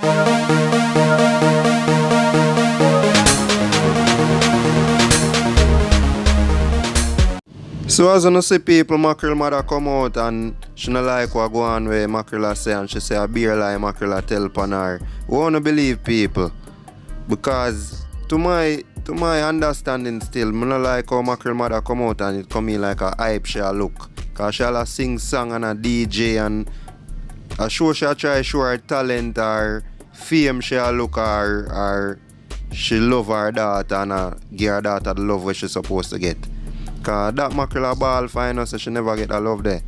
So as you see people, Mackerel mother come out and she no like what go on where Mackerel a say, and she say a beer lie Mackerel a tell upon her. We wanna believe people. Because to my understanding still, me no like how Mackerel mother come out and it come in like a hype she a look. Cause she a sing song and a DJ and a show she a try show her talent or fame she a look or she love her daughter and give her daughter the love where she supposed to get. Cause that Mackerel a ball fine so she never get a love there.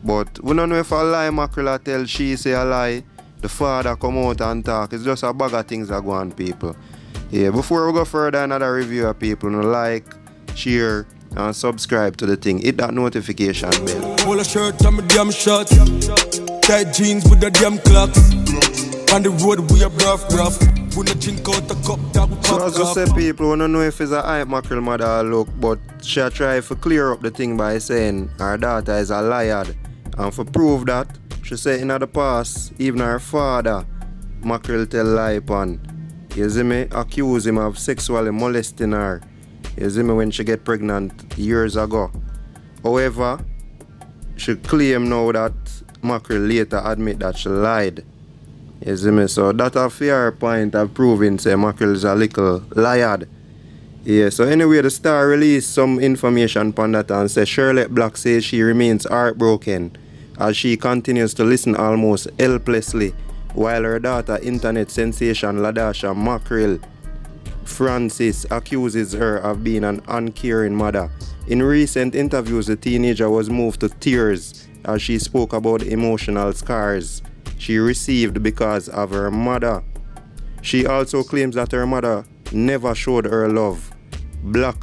But we don't know if a lie Mackerel a tell, she say a lie, the father come out and talk. It's just a bag of things that go on people. Yeah, before we go further another review of people, like, share and subscribe to the thing. Hit that notification bell. Pull a shirt on my damn shorts, tight jeans with the damn clocks. On the road we are rough. We no drink out the cup that we So as I say people, we don't know if it's a hype Mackerel mother look, but she try to clear up the thing by saying her daughter is a liar. And for prove that, she say in the past, even her father, Mackerel tell lie upon. You see me? Accuse him of sexually molesting her. You see me when she get pregnant years ago. However, she claim now that Mackerel later admit that she lied. You see me? So that a fair point of proving say Mackerel is a little liar. Yeah, so anyway, the Star released some information upon that and say Charlotte Black says she remains heartbroken as she continues to listen almost helplessly while her daughter, internet sensation Ladasha Mackerel Francis, accuses her of being an uncaring mother. In recent interviews, the teenager was moved to tears as she spoke about the emotional scars she received because of her mother. She also claims that her mother never showed her love. Black,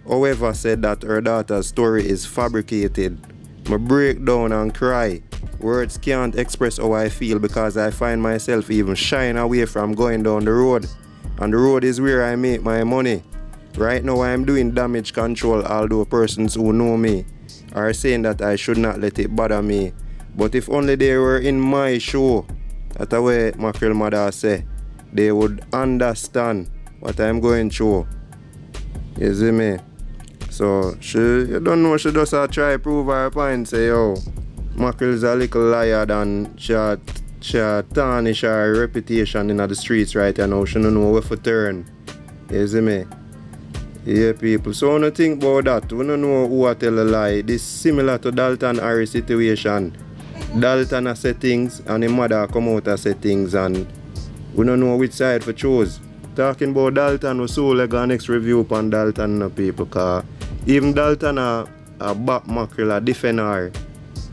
however, said that her daughter's story is fabricated. I break down and cry. Words can't express how I feel because I find myself even shying away from going down the road. And the road is where I make my money. Right now I am doing damage control, although persons who know me are saying that I should not let it bother me. But if only they were in my show, that's the way Mackerel mother say, they would understand what I'm going through. You see me? So you don't know, she just try to prove her point, say yo, Mackerel is a little liar and she tarnish her reputation in the streets right now. She don't know where to turn. You see me? Yeah people. So when you think about that, we don't know who I tell a lie. This is similar to Dalton Harris situation. Dalton has said things and his mother come out and say things and we don't know which side to choose. Talking about Dalton, we so like our next review upon Dalton people, cause even Dalton a back Mackerel a defend her.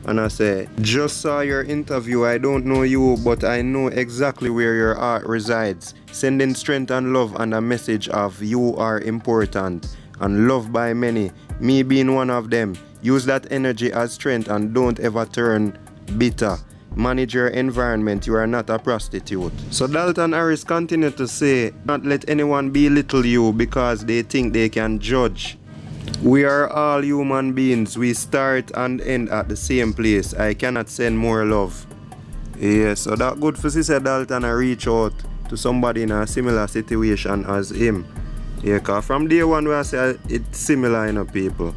And I say, just saw your interview, I don't know you, but I know exactly where your heart resides. Sending strength and love and a message of you are important and loved by many, me being one of them. Use that energy as strength and don't ever turn bitter. Manage your environment, you are not a prostitute. So Dalton Harris continued to say, not let anyone belittle you because they think they can judge. We are all human beings. We start and end at the same place. I cannot send more love. Yeah, so that good for Sister Dalton I reach out to somebody in a similar situation as him. Yeah, cause from day one where I say it's similar in people.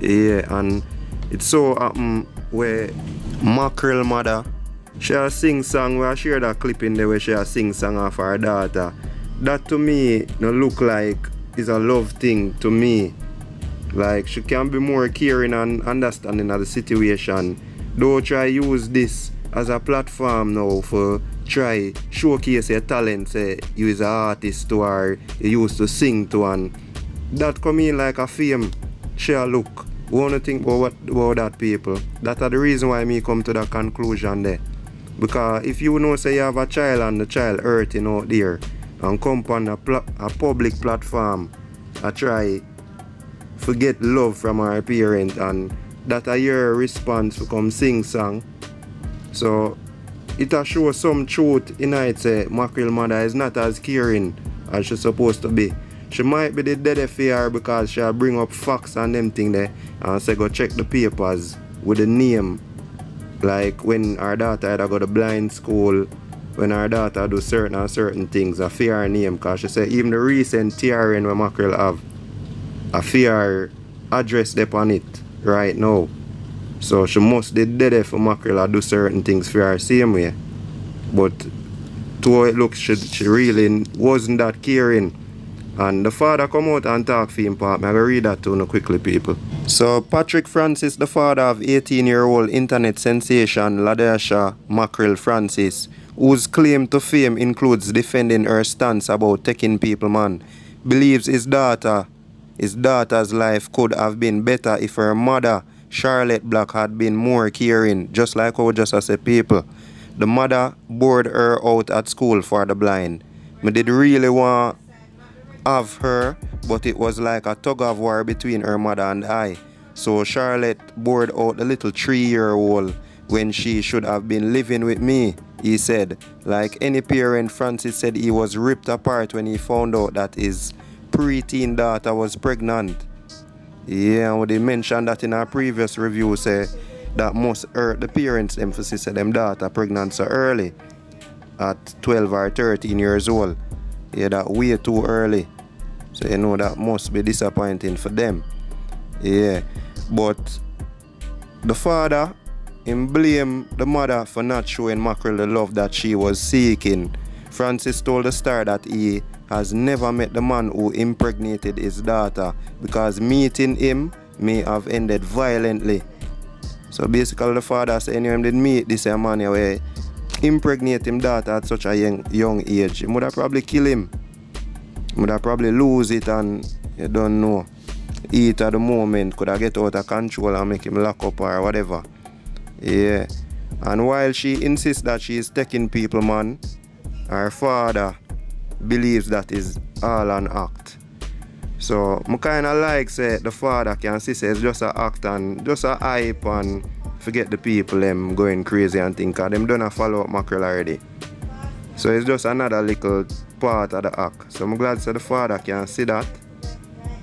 Yeah, and it so happen where Mackerel mother, she a sing song where I share that clip in there where she a sing song of her daughter. That to me no look like is a love thing to me. Like she can be more caring and understanding of the situation. Don't try use this as a platform now for try showcase your talent. Say you is an artist to her, you used to sing to, and that come in like a fame. Share look. We want to think about that people. That's the reason why me come to that conclusion there. Because if you know say you have a child and the child hurting out there and come on a public platform I try forget love from our parent and that a your response to come sing song. So it a show some truth in it say Mackerel mother is not as caring as she's supposed to be. She might be the dead fear because she'll bring up facts and them thing there and say go check the papers with the name. Like when our daughter either go to blind school when her daughter do certain things, I fear her name, because she say even the recent TRN where Mackerel have, I fear address them on it right now. So she must be dead for Mackerel to do certain things for her same way. But to how it looks, she really wasn't that caring. And the father come out and talk for him part. I'm going to read that to you quickly, people. So Patrick Francis, the father of 18-year-old internet sensation Ladasha Mackerel Francis, whose claim to fame includes defending her stance about taking people man, believes his daughter's life could have been better if her mother, Charlotte Black, had been more caring, just like how just as a people. The mother bored her out at school for the blind. I did really want have her, but it was like a tug of war between her mother and I. So Charlotte bored out the little 3-year-old when she should have been living with me, he said. Like any parent, Francis said he was ripped apart when he found out that his preteen daughter was pregnant. Yeah, and they mentioned that in our previous review, say that must hurt the parents' emphasis that them daughter pregnant so early, at 12 or 13 years old. Yeah, that way too early. So you know that must be disappointing for them. Yeah, but the father, him blame the mother for not showing Mackerel the love that she was seeking. Francis told the Star that he has never met the man who impregnated his daughter because meeting him may have ended violently. So basically the father said him did meet this man where impregnate him daughter at such a young age. He would have probably kill him. He would have probably lose it and you don't know. Eat at the moment could have get out of control and make him lock up or whatever. Yeah. And while she insists that she is taking people man, her father believes that is all an act. So I kinda like say the father can see say it's just an act and just a hype and forget the people them going crazy and think them don't follow up Mackerel already. So it's just another little part of the act. So I'm glad that the father can see that.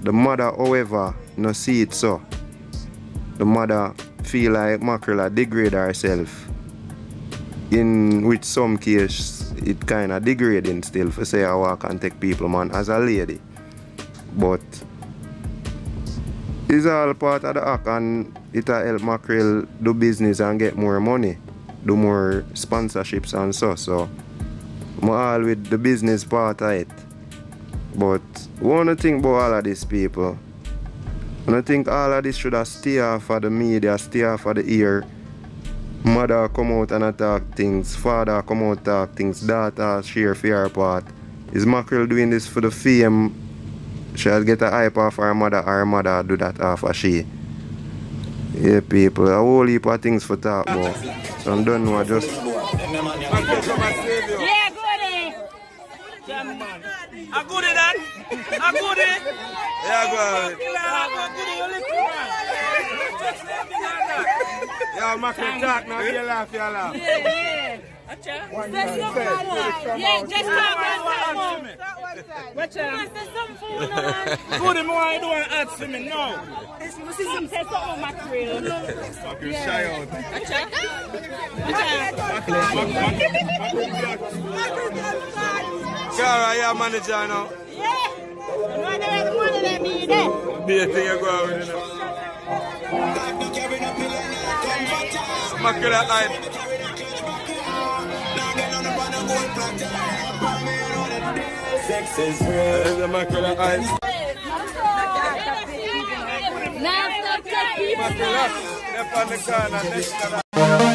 The mother, however, no see it so. The mother feel like Mackerel degrade herself. In which some case it kinda degrading still for say I walk and take people man as a lady. But it's all part of the act and it'll help Mackerel do business and get more money, do more sponsorships and so I'm all with the business part of it. But one thing about all of these people, and I think all of this should have stay off of the media, stay off of the ear. Mother come out and attack things, father come out and attack things, daughter share for her part. Is Mackerel doing this for the fame? She'll get a hype off her mother do that off of she. Yeah, people, a whole heap of things for talk about. So I'm done now, just... Yeah, goody! A goody, Dan? A goody? Yeah, go ahead. Yeah, Mackerel talk now, you laugh. Yeah. Just talk one time. Watch out. Goody, why you doing ads for me now? Some say something Mackerel. Mackerel shy out. Cara, you're manager now. Yeah. You want to have the money that me there? Be a thing you go out with, you know. Mackerel hype. Sex is real. The Mackerel hype. Now stop taking people. Mackerel, left on the corner next to that.